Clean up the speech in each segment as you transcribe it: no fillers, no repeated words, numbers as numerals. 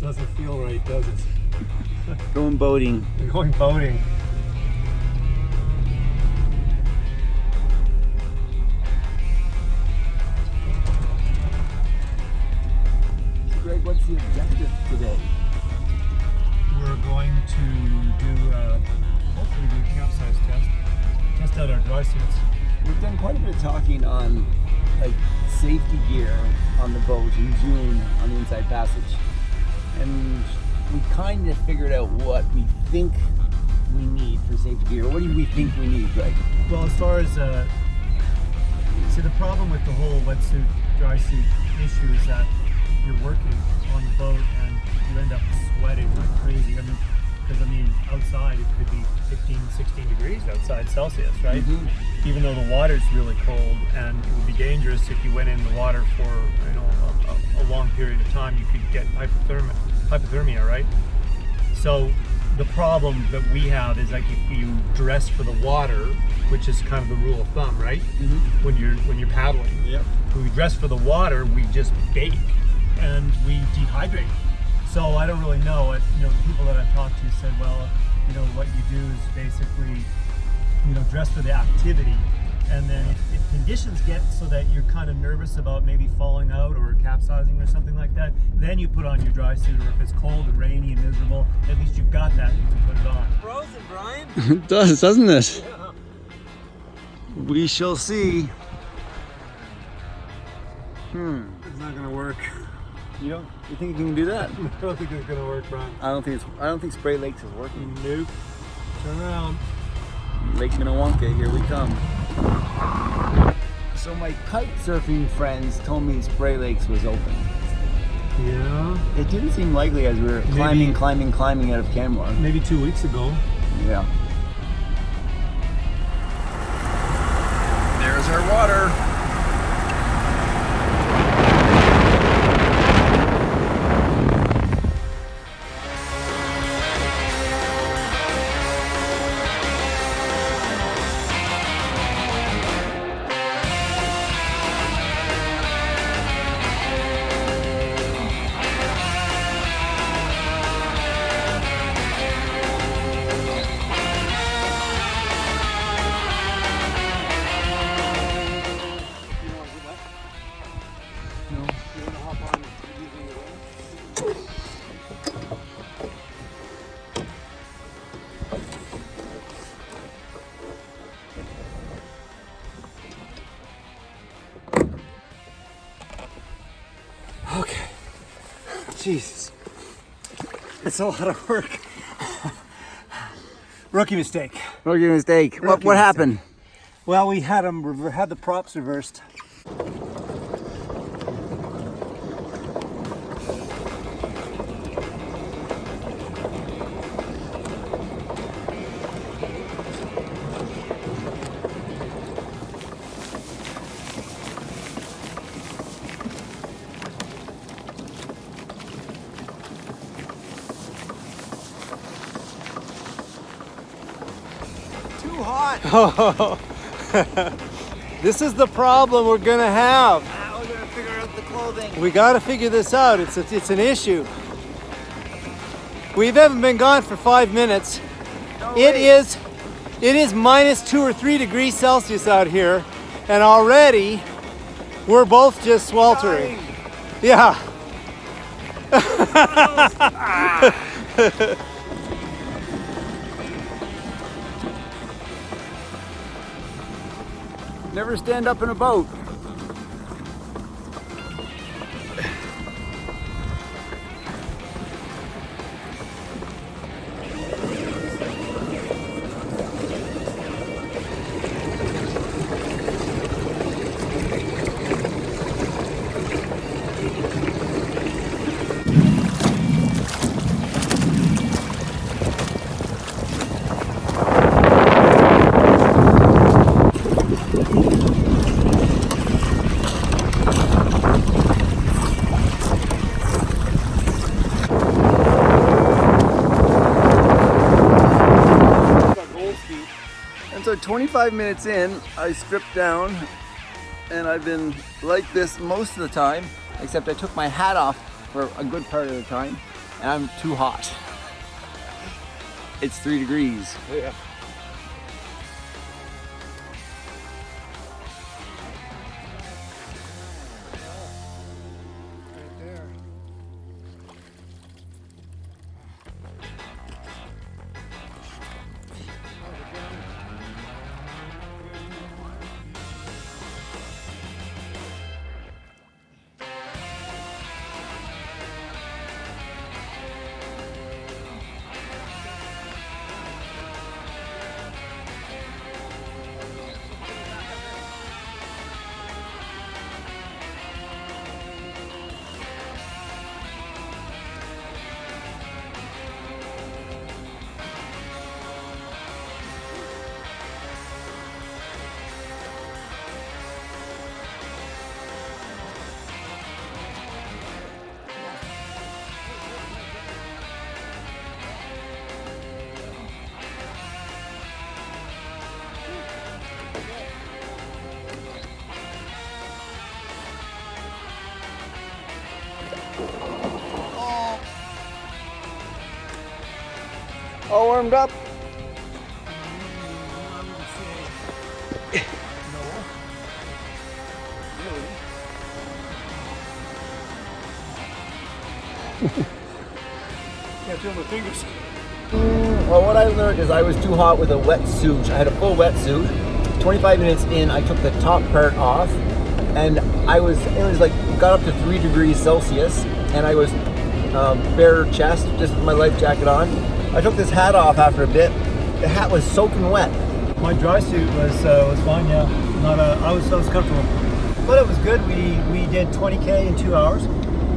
doesn't feel right, does it? Going boating. We're going boating. So Greg, what's the objective today? We're going to hopefully do a capsize test out our dry suits. We've done quite a bit of talking on like safety gear on the boat in June on the Inside Passage, and we kind of figured out what we think we need for safety gear. What do we think we need, Greg? Well, as far as see, the problem with the whole wetsuit, dry suit issue is that you're working on the boat and you end up sweating like crazy. I mean, because outside it could be 15, 16 degrees outside Celsius, right? Mm-hmm. Even though the water's really cold, and it would be dangerous if you went in the water for a long period of time. You could get hypothermia, right? So the problem that we have is like if you dress for the water, which is kind of the rule of thumb, right? Mm-hmm. When you're paddling. Yep. When we dress for the water, we just bake and we dehydrate. So I don't really know. The people that I've talked to said, well, what you do is basically, dress for the activity, and then if conditions get so that you're kind of nervous about maybe falling out or capsizing or something like that, then you put on your dry suit. Or if it's cold and rainy and miserable, at least you've got that and you can put it on. Frozen, Bryon. It does, doesn't it? Yeah. We shall see. It's not gonna work. You think you can do that? I don't think it's gonna work, Bryon. I don't think Spray Lakes is working. Nope. Turn around. Lake Minnewanka, here we come. So my kite surfing friends told me Spray Lakes was open. Yeah. It didn't seem likely as we were climbing out of Canmore. Maybe 2 weeks ago. Yeah. There's our water. Okay. Jesus. It's a lot of work. Rookie mistake. Rookie mistake. What happened? Well, we had the props reversed. Too hot. Oh, this is the problem we're gonna have. Now we're gonna figure out the clothing. We gotta figure this out. It's an issue. We haven't been gone for 5 minutes. No It way. is minus 2 or 3 degrees Celsius out here, and already we're both just sweltering. Dying. Yeah. Never stand up in a boat. And so 25 minutes in, I stripped down, and I've been like this most of the time, except I took my hat off for a good part of the time. and I'm too hot. It's 3 degrees. Yeah. All warmed up. Can't feel my fingers. Well, what I learned is I was too hot with a wetsuit. I had a full wetsuit. 25 minutes in, I took the top part off, and it was like, got up to 3 degrees Celsius, and I was bare chest, just with my life jacket on. I took this hat off after a bit. The hat was soaking wet. My dry suit was fine. Yeah, I was comfortable, but it was good. We did 20K in 2 hours.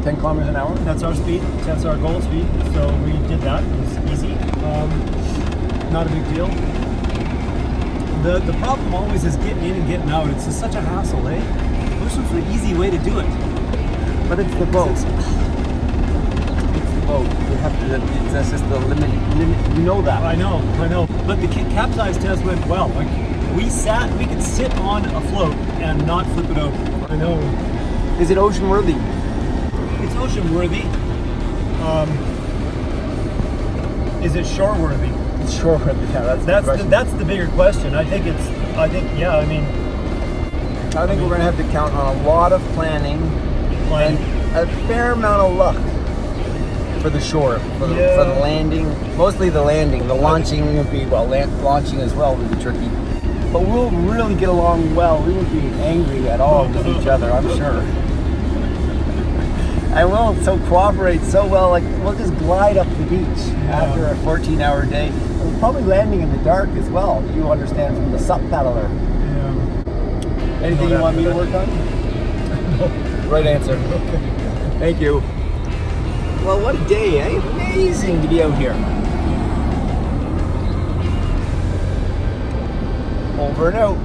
10 kilometers an hour. That's our speed. That's our goal speed. So we did that. It was easy. Not a big deal. The problem always is getting in and getting out. It's just such a hassle, eh? There's some easy way to do it. But it's the boat. It's the boat. You have to. That's just the limit. You know that. I know. But the capsize test went well. Like we could sit on a float and not flip it over. I know. Is it ocean worthy? It's ocean worthy. Is it shore worthy? It's shore worthy. Yeah, that's the bigger question. I think yeah. I mean, I think we're gonna have to count on a lot of planning and a fair amount of luck for the shore, for the landing. Mostly the landing. The launching would be launching as well would be tricky. But we'll really get along well. We won't be angry at all with each other, I'm sure. And we'll cooperate so well, like we'll just glide up the beach after a 14-hour day. We're probably landing in the dark as well. You understand from the sup paddler. Yeah. Anything you want me to work on? No. Right answer. Okay. Thank you. Well, what a day, eh? Amazing to be out here. Over and out.